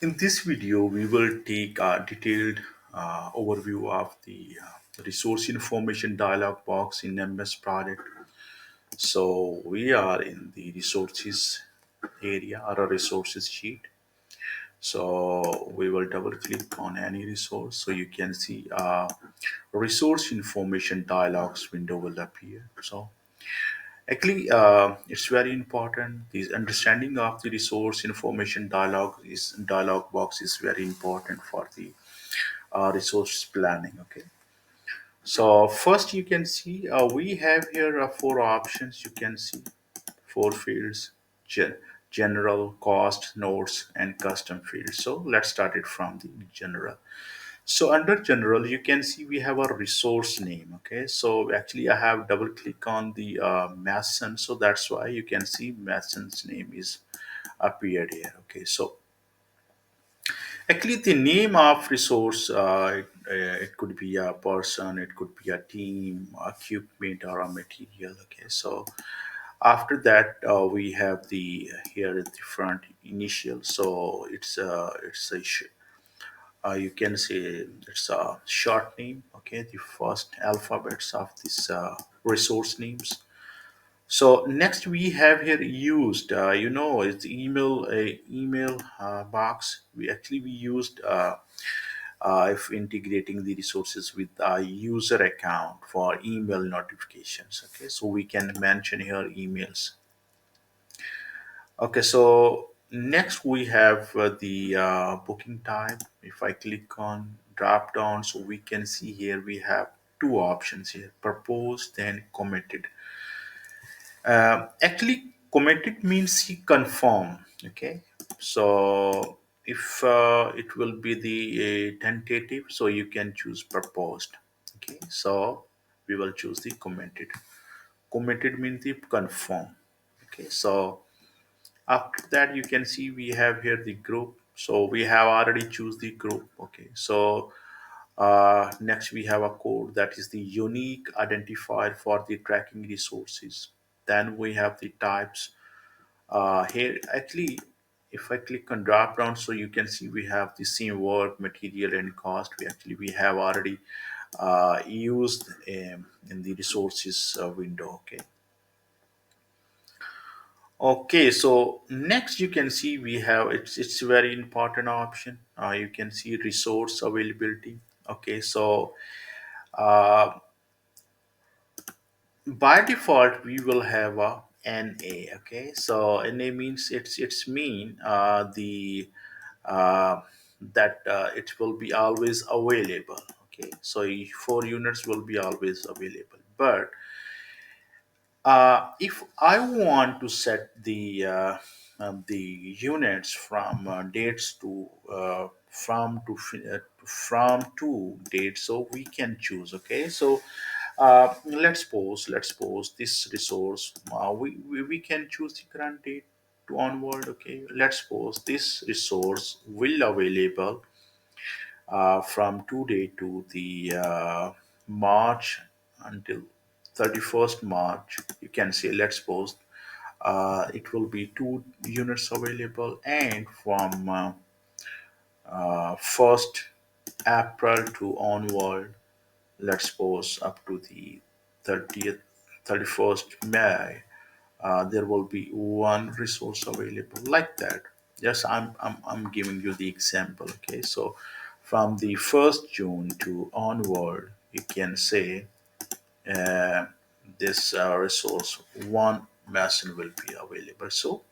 In this video, we will take a detailed overview of the resource information dialog box in MS product. So we are in the resources area or a resources sheet. So we will double click on any resource so you can see resource information dialogs window will appear. So actually, it's very important. The understanding of the resource information dialog box is very important for the resource planning. Okay, so first you can see we have here four options. You can see four fields: gen- general, cost, notes, and custom fields. So let's start it from the general. So under general, you can see we have a resource name. Okay, so actually I have double click on the Mason, so that's why you can see Mason's name is appeared here. Okay, so actually the name of resource, it could be a person, it could be a team, equipment, or a material. Okay, so after that we have the here at the front initial, so it's a you can say it's a short name. Okay, the first alphabets of this resource names. So next we have here used, it's email, a email box. We used if integrating the resources with a user account for email notifications. Okay, so we can mention here emails. Okay, so next we have the booking type. If I click on drop down, so we can see here we have two options here: proposed and committed. Actually, committed means he confirm. Okay, so if it will be the tentative, so you can choose proposed. Okay, so we will choose the committed. Committed means the confirm. Okay, so after that you can see we have here the group, so we have already choose the group. Okay, so next we have a code that is the unique identifier for the tracking resources. Then we have the types. Here actually, if I click on drop down, so you can see we have the same work, material, and cost. We have already used in the resources window. Okay. Okay, so next you can see we have, it's a very important option. You can see resource availability. Okay, so uh, by default we will have a NA. Okay, so NA means it's mean the that it will be always available. Okay, so 4 units will be always available, but if I want to set the units from dates to from to dates, so we can choose. Okay, so let's suppose this resource, we can choose the current date to onward. Okay, let's suppose this resource will available from today to the March until 31st March. You can say, let's suppose it will be 2 units available, and from 1st April to onward, let's suppose up to the 30th 31st May, there will be one resource available, like that. Yes, I'm giving you the example. Okay, so from the 1st June to onward, you can say uh, this resource one mason will be available. So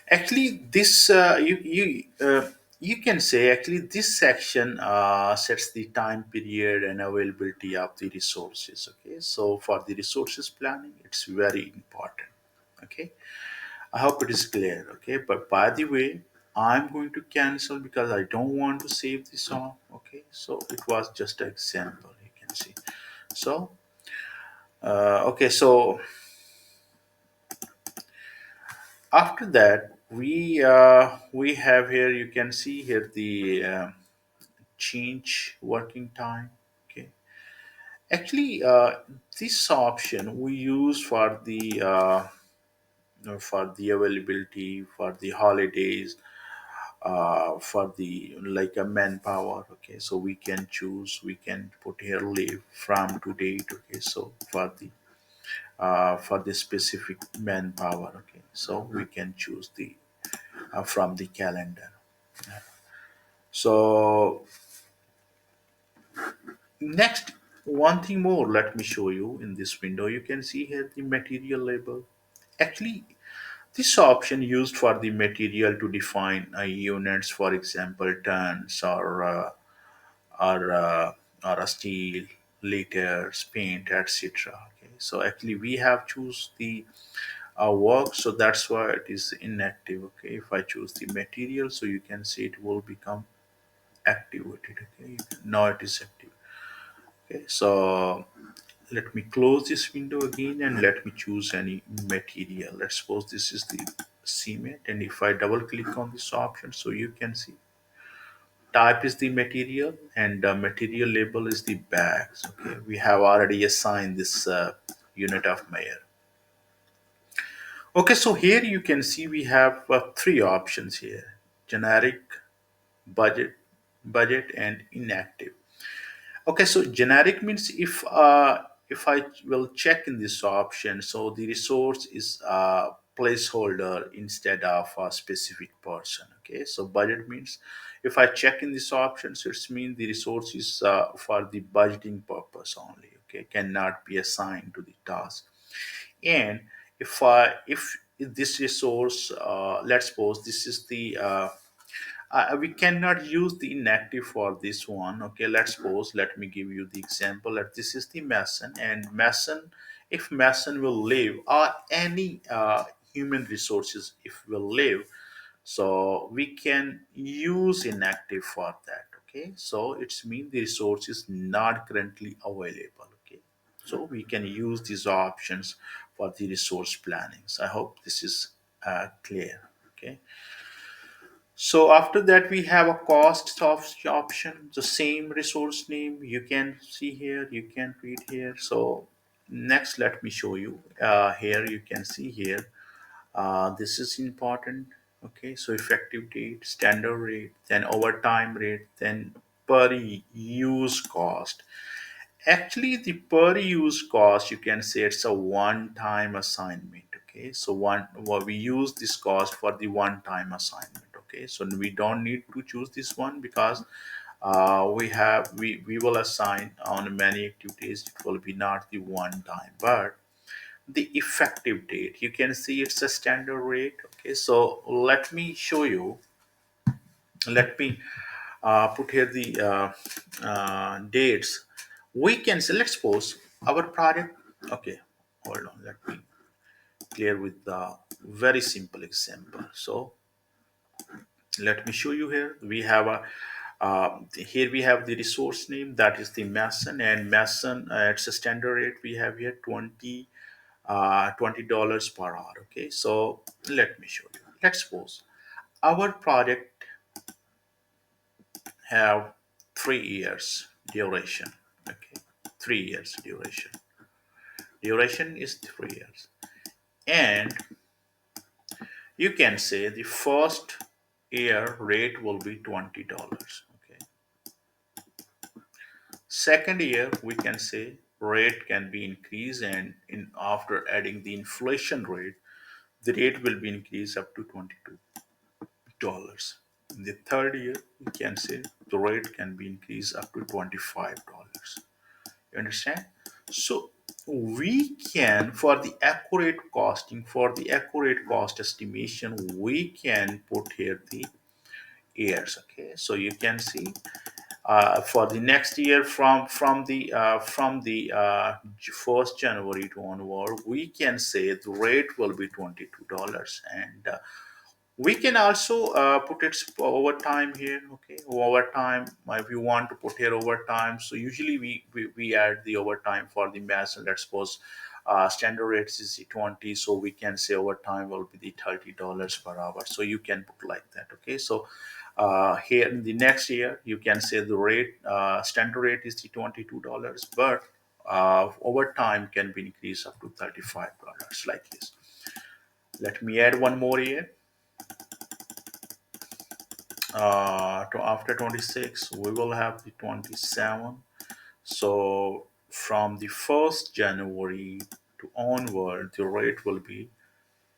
actually this you can say actually this section sets the time period and availability of the resources. Okay, so for the resources planning, it's very important. Okay, I hope it is clear. Okay, but by the way, I'm going to cancel because I don't want to save this song. Okay, so it was just an example, you can see. So okay, so after that we have here, you can see here the change working time. Okay, actually this option we use for the availability for the holidays, for the like a manpower. Okay, so we can choose, we can put here leave from to date. Okay, so for the specific manpower. Okay, so we can choose the from the calendar. So next, one thing more, let me show you in this window. You can see here the material label. Actually, this option used for the material to define units, for example, tons or or a steel, liters, paint, etc. Okay, so actually we have choose the work, so that's why it is inactive. Okay, if I choose the material, so you can see it will become activated. Okay, now it is active. Okay, so let me close this window again and let me choose any material. Let's suppose this is the cement, and if I double click on this option, so you can see type is the material and the material label is the bags. Okay, we have already assigned this unit of measure. Okay, so here you can see we have three options here: generic, budget, budget, and inactive. Okay, so generic means if I will check in this option, so the resource is a placeholder instead of a specific person. Okay, so budget means if I check in this option, so it's mean the resource is for the budgeting purpose only. Okay, cannot be assigned to the task. And if this resource, let's suppose this is the we cannot use the inactive for this one. Okay, let's suppose, let me give you the example that this is the mason, and mason, if mason will live or any human resources if will live, so we can use inactive for that. Okay, so it's mean the resource is not currently available. Okay, so we can use these options for the resource plannings. I hope this is clear. Okay, so after that, we have a cost of option, the same resource name. You can see here, you can read here. So next, let me show you. Here you can see here. This is important. Okay, so effective date, standard rate, then overtime rate, then per use cost. Actually, the per use cost, you can say it's a one-time assignment. Okay, so we use this cost for the one-time assignment. Okay, so we don't need to choose this one because we will assign on many activities. It will be not the one time, but the effective date. You can see it's a standard rate. Okay, so let me show you. Let me put here the dates. We can say, let's suppose our project. Okay, hold on, let me clear with the very simple example. So let me show you here. We have a here we have the resource name, that is the mason, and mason, it's a standard rate we have here, $20 per hour. Okay, so let me show you. Let's suppose our project have 3 years duration. Okay, 3 years duration. Duration is 3 years, and you can say the first year rate will be $20. Okay, second year we can say rate can be increased, and in after adding the inflation rate, the rate will be increased up to $22. In the third year, we can say the rate can be increased up to $25. You understand? So we can, for the accurate costing, for the accurate cost estimation, we can put here the years. Okay, so you can see for the next year from the 1st January to onward, we can say the rate will be $22, and we can also put it overtime here. Okay, overtime, if you want to put here overtime, so usually we add the overtime for the mass, and let's suppose standard rates is the 20, so we can say overtime will be the $30 per hour, so you can put like that. Okay, so here in the next year you can say the rate, standard rate is the $22, but overtime can be increased up to $35 like this. Let me add one more here. after 26 we will have the 27. So from the 1st January to onward the rate will be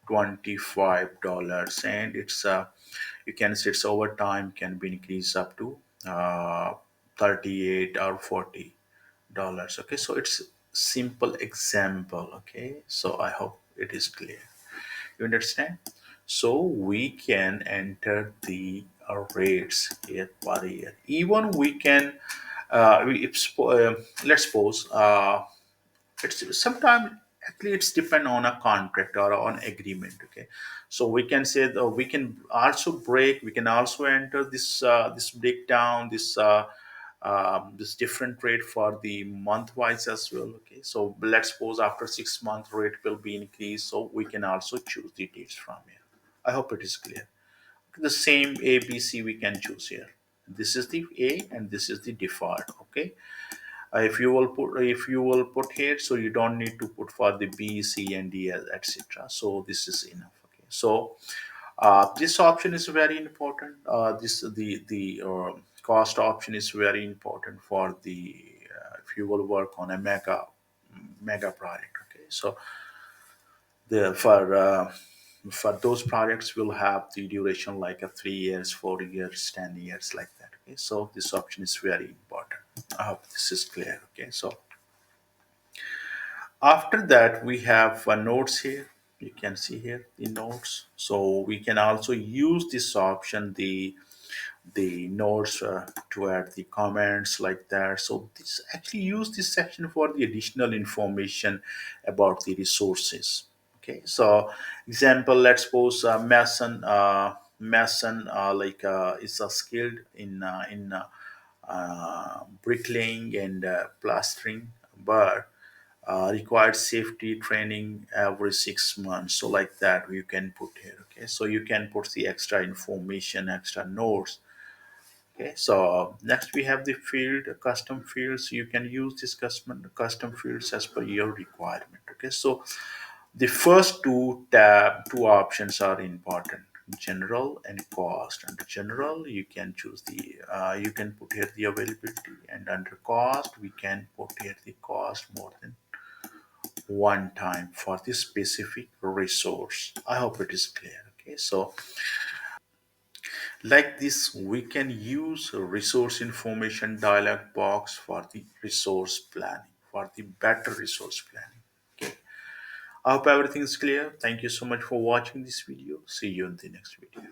$25, and it's you can say it's over time can be increased up to 38 or $40. Okay, so it's simple example. Okay, so I hope it is clear. You understand? So we can enter the rates here per year. Even we can, let's suppose it's sometimes actually it's depend on a contract or on agreement. Okay, so we can say that we can also break. We can also enter this breakdown, this different rate for the month wise as well. Okay, so let's suppose after 6 month rate will be increased, so we can also choose the dates from here. I hope it is clear. The same A B C we can choose here. This is the A and this is the default. Okay, if you will put here, so you don't need to put for the B C and D etc. So this is enough. Okay, so this option is very important. This the cost option is very important for the if you will work on a mega project. Okay, so the for those projects will have the duration like a 3 years, 4 years, 10 years like that. Okay, so this option is very important. I hope this is clear. Okay, so after that, we have notes here. You can see here the notes. So we can also use this option, the notes to add the comments like that. So this actually use this section for the additional information about the resources. Okay, so example, let's suppose mason is skilled in bricklaying and plastering, but required safety training every 6 months. So like that you can put here. Okay, so you can put the extra information, extra notes. Okay, so next we have the field custom fields. You can use this custom fields as per your requirement. Okay, so the first two options are important: general and cost. Under general, you can choose the you can put here the availability, and under cost, we can put here the cost more than one time for this specific resource. I hope it is clear. Okay, so like this, we can use a resource information dialog box for the resource planning, for the better resource planning. Okay, I hope everything is clear. Thank you so much for watching this video. See you in the next video.